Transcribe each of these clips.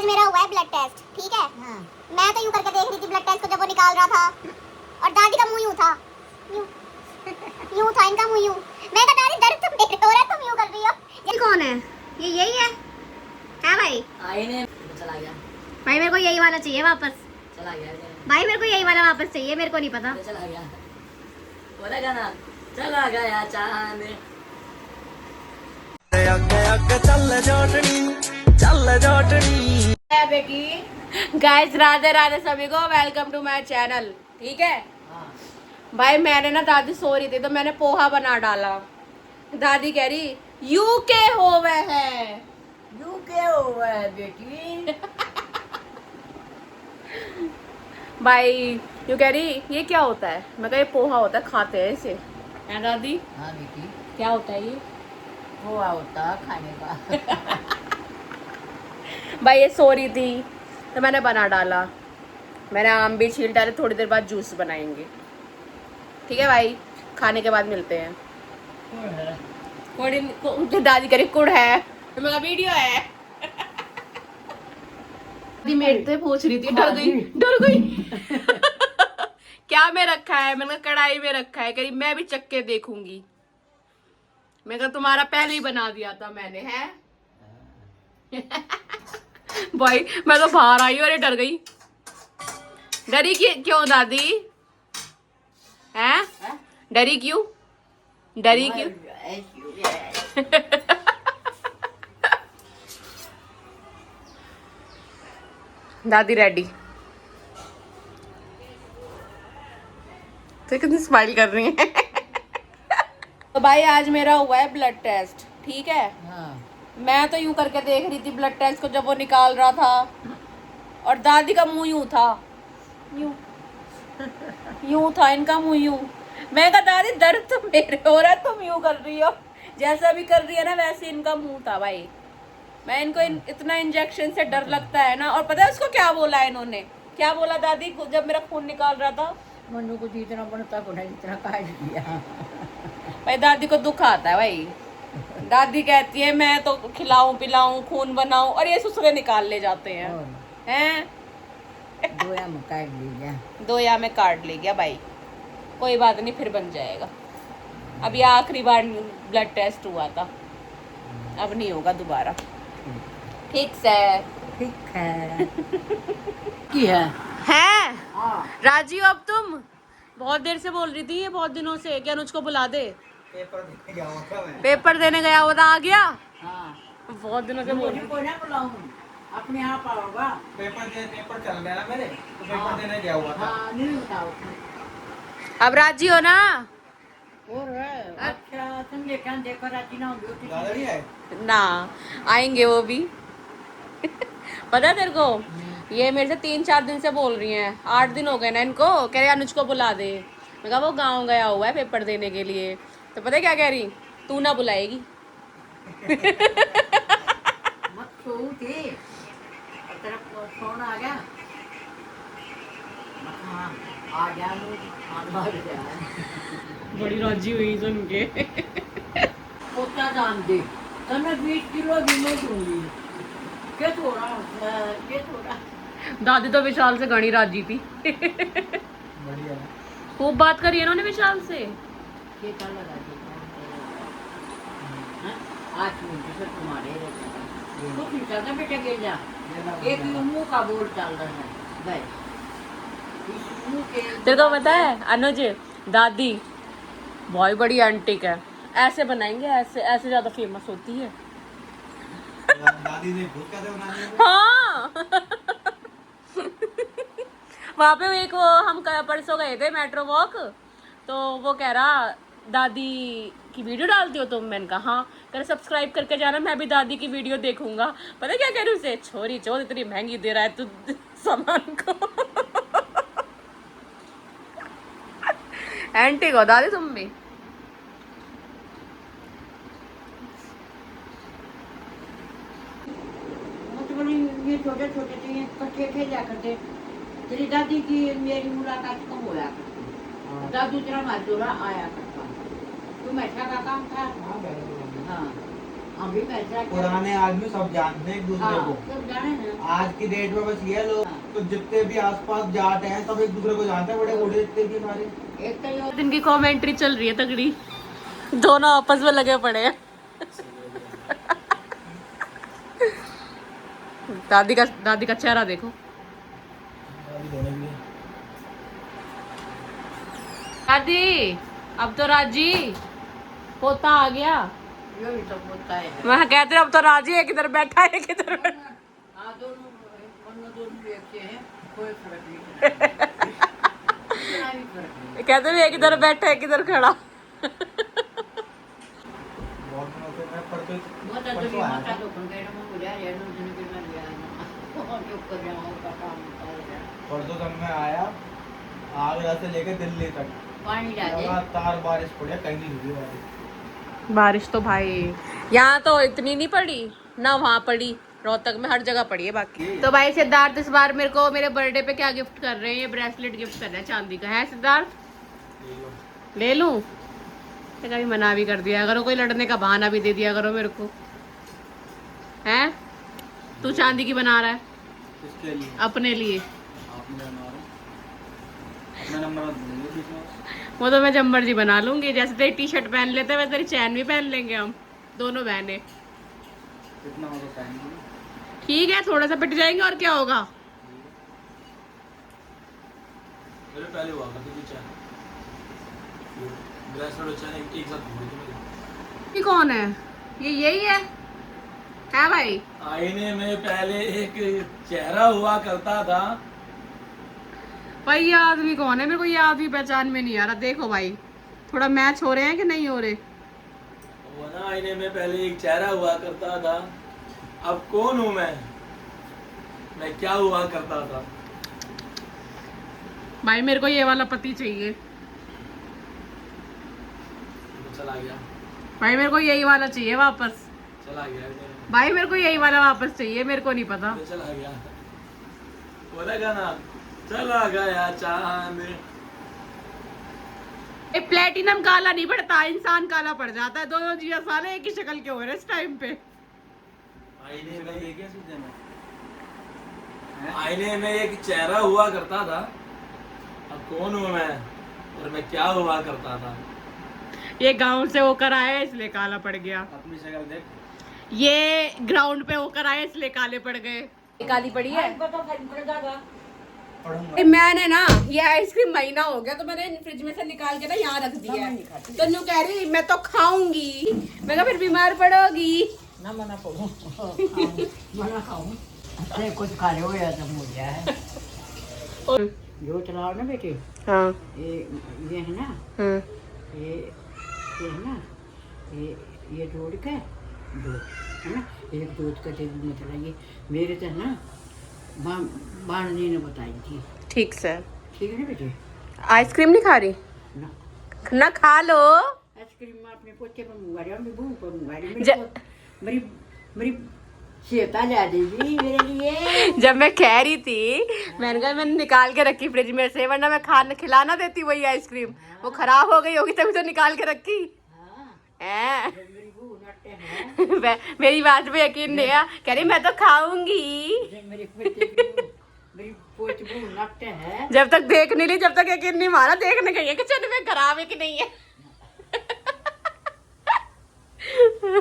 आज मेरा हुआ है ब्लड टेस्ट, ठीक है। हाँ। मैं तो यूं करके देख रही थी ब्लड टेस्ट को जब वो निकाल रहा था, और दादी का मुंह यूं था, यूं यूं था इनका मुंह यूं। मैं कहा दादी दर्द तो मेरे हो रहा है, तुम यूं कर रही हो। ये कौन है? ये यही है भाई? आई ने चला गया भाई, मेरे को यही वाला चाहिए वापस। चला गया भाई मेरे को यही वाला वापस चाहिए, मेरे को नहीं पता। चला गया बोला गाना चला गया चांद गाइस राधे राधे सभी को, वेलकम टू माय चैनल। ठीक है भाई, मैंने ना दादी सो रही थी तो मैंने पोहा बना डाला। दादी कह रही यूके होवे है, यूके हुआ है बेटी। भाई यू कह रही ये क्या होता है? मैं कहा ये पोहा होता है, खाते हैं इसे। है दादी? हाँ बेटी, क्या होता है ये? पोहा होता है खाने का। भाई ये सो रही थी तो मैंने बना डाला। मैंने आम भी छील डाले, थोड़ी देर बाद जूस बनाएंगे। ठीक है भाई, खाने के बाद मिलते हैं। दादी करे कुड़ है, मेरा वीडियो है। दादी मेरे से पूछ रही थी, डर गई। क्या में रखा है? मैंने कहा कढ़ाई में रखा है। करी मैं भी चख के देखूंगी। मैं कहा तुम्हारा पहले ही बना दिया था मैंने, है। भाई मैं तो बाहर आई और ये डर गई। डरी क्यों दादी? हैं? डरी क्यों? डरी क्यों? दादी रेडी। तो कितनी स्माइल कर रही है। तो भाई आज मेरा हुआ है ब्लड टेस्ट, ठीक है। हाँ। मैं तो यूं करके देख रही थी ब्लड टेस्ट को जब वो निकाल रहा था, और दादी का मुंह यूं था, यूं यूं था इनका मुंह यूं। मैं कहा दादी दर्द तो मेरे हो रहा है, तुम यूं कर रही हो। जैसा भी कर रही है ना वैसे इनका मुंह था भाई। मैं इनको इतना इंजेक्शन से डर लगता है ना। और पता है उसको क्या बोला इन्होंने? क्या बोला दादी को जब मेरा खून निकाल रहा था? मनु को जितना बनता को इतना काट दिया। भाई दादी को दुख आता है भाई। दादी कहती है मैं तो खिलाऊं पिलाऊं खून बनाऊं, और ये ससुरे निकाल ले जाते हैं। हैं? दोया में काट लिया। दोया में काट ले गया भाई। कोई बात नहीं, फिर बन जाएगा। अब ये आखिरी बार ब्लड टेस्ट हुआ था, अब नहीं होगा दोबारा। ठीक से ठीक है। की है? हैं? हाँ। राजी हो अब तुम? बहुत देर से बोल रही थी ये, बहुत दिनों से कि अनुज को बुला दे। पेपर देने गया वो था, आ गया। हाँ। बहुत दिनों से बोल रही कोई ना बुलाऊं, अपने आप आओगा। पेपर चल रहा है ना मेरे, तो पेपर देने गया हुआ था। हाँ, नहीं बताओ। अब राजी हो ना? और अच्छा तुम देखो राजी ना होगी। ज्यादा नहीं है ना, आएंगे वो भी। पता है तेरे को, ये मेरे से 3-4 दिन से बोल रही हैं। 8 दिन हो गए ना इनको, कह रहे अनुज को बुला दे। मैं कहा वो गांव गया हुआ है पेपर देने के लिए। तो पता है क्या कह रही? तू ना बुलाएगी। मत सो थे, तेरा फोन आ गया। हाँ, आ गया बड़ी राजी हुई सुन के। पोता जान दे, तने 20 किलो भी नहीं दूंगी। क्या थोड़ा दादी तो विशाल से घनी राजी थी। बढ़िया। खूब बात करी इन्होंने विशाल से। ये कर लगा देता हूँ। 8 मिनट से तुम्हारे कुछ नहीं चलता बेटा, गिर जा। एक मुंह का बोल चल रहा है बस। इस मुंह के तेरे को पता है अनुज, दादी बहुत बड़ी एंटिक है। ऐसे बनाएंगे, ऐसे ऐसे ज्यादा फेमस होती है। दादी ने भूत का बनाने में। हाँ। वहाँ पे एक वो हम परसों गए थे मेट्रो वॉक, तो वो कह रहा दादी की वीडियो डालती हो तुम? मैंने कहा हाँ। कह रहा सब्सक्राइब करके जाना, मैं भी दादी की वीडियो देखूंगा। पता है क्या कह रही उसे? छोरी चोर इतनी महंगी दे रहा है तू सामान को। एंटिक हो दादी तुम भी। ये छोटे छोटे थे, ये कच्चे खेला करते। तेरी दादी की मेरी मुलाकात कम होया करती। दादू तेरा मजदूरा आया करता। तो मैठा का काम था। हाँ, अभी पैसा पुराने आदमी सब जानते हैं एक दूसरे को। सब जाने ना। आज की डेट में बस ये लोग हाँ। तो जितने भी आसपास जाते हैं सब एक दूसरे को जानते हैं, बड़े बूढ़े जितने भी सारे। एक तो ये दिन की कमेंट्री चल रही है तगड़ी, दोनों आपस में लगे पड़े हैं। दादी का चेहरा देखो। दादी अब तो राजी पोता आ गया। ये भी सब होता है। मैं कहते अब तो राजी है, किधर बैठा है किधर बैठा। हाँ दोनों दोनों एक से हैं, कोई फर्क नहीं पड़ता। इतना भी फर्क नहीं। कहते भी एक इधर बैठा है किधर खड़ा। बहुत दिनों से मैं माता तो परसों आया माता था। तो पंगे ना मुझे यार ये लोग जिनके में लिया है ना और चुप कर जाओ का काम होता है। परसों जब मैं आया आगरा से लेकर दिल्ली तक पानी डाले लगातार बारिश पड़ी है, कहीं नहीं रुकी बारिश। बारिश तो भाई यहाँ तो इतनी नहीं पड़ी ना, वहाँ पड़ी, रोहतक में हर जगह पड़ी है बाकी। तो भाई सिद्धार्थ इस बार मेरे को मेरे बर्थडे पे क्या गिफ्ट कर रहे हैं, ये ब्रेसलेट गिफ्ट कर रहे हैं चांदी का। है सिद्धार्थ ले लूं? तो कभी मना भी कर दिया करो, कोई लड़ने का बहाना भी दे दिया करो मेरे को। हैं तू चांदी की बना रहा है इसके लिए अपने लिए? आपने जाना है। अपना नंबर मत भूलिए बीच में। वो तो मैं जब मर्जी बना लूंगी, जैसे तेरी टी शर्ट पहन लेते हैं वैसे तेरी चैन भी पहन लेंगे हम दोनों बहने। कितना होगा टाइम? ठीक है थोड़ा सा पिट जाएंगे और क्या होगा। मेरे पहले हुआ करती थी चाय, ब्रेसलेट और चाय एक साथ घूम रही थी मेरी। ये कौन है? ये यही है भाई? आईने में पहले एक चेहरा हुआ करता था। भाई ये आदमी कौन है? मेरे को ये आदमी पहचान में नहीं आ रहा। देखो भाई थोड़ा मैच हो रहे हैं कि नहीं हो रहे? वो ना आईने में पहले एक चेहरा हुआ करता था, अब कौन हूँ मैं क्या हुआ करता था। भाई मेरे को ये वाला पति चाहिए। तो चला गया भाई मेरे को यही वाला चाहिए वापस। चला गया भाई मेरे को यही वाला वापस चाहिए, मेरे को नहीं पता। तो चला गया बोला गाना चला गया चांद। ये प्लेटिनम काला नहीं पड़ता, इंसान काला पड़ जाता है। दोनों जी साले एक ही शक्ल के हो रहे हैं इस टाइम पे। आईने में देखे सीधे में आईने में एक चेहरा हुआ करता था, अब कौन हूँ मैं और मैं क्या हुआ करता था। ये गांव से होकर आया है इसलिए काला पड़ गया। अपनी शक्ल देख। ये ग्राउंड पे होकर आए इसलिए काले पड़ गए। काली पड़ी है। पढ़ूंगा। मैंने ना ये आइसक्रीम महीना हो गया तो मैंने फ्रिज में से निकाल के ना यहाँ रख दिया है। तो न्यू कह रही मैं तो खाऊंगी, मैं कहा फिर बीमार पड़ोगी। ना मना करो मना खाऊं अरे कुछ खा रहे हो या तो मुझे है जो चलाओ ना बेटे। हाँ ये है ना ये है ना ये जोड़ के दो है ना, एक दूध का दे दूँ चलाइए मेरे तो है ना बाढ़नी ने बताई थी। ठीक सर। ठीक है ना बेटे? आइसक्रीम नहीं खा रही ना ना खा लो। आइसक्रीम मैं अपने पोते पर मंगवा रही हूँ, अपनी बहू पर मंगवा रही हूँ। मेरी मेरी श्वेता ला देगी मेरे लिए। जब मैं कह रही थी मैंने कहा मैंने निकाल के रखी फ्रिज में से, वरना मैं खाना खिलाना देती वही आइसक्रीम। वो खराब हो गई होगी तभी तो निकाल के रखी है। मेरी बहू नट्टे है। मेरी बात पे यकीन नहीं है, कह रही मैं तो खाऊंगी। मेरी पोती बहू नट्टे है। जब तक देख नहीं ली जब तक यकीन नहीं मारा। देखने गई है किचन में खराब है कि नहीं है।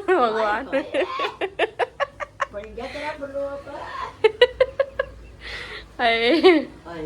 भगवान बन गया तेरा बुल्लू का। हाय। हाय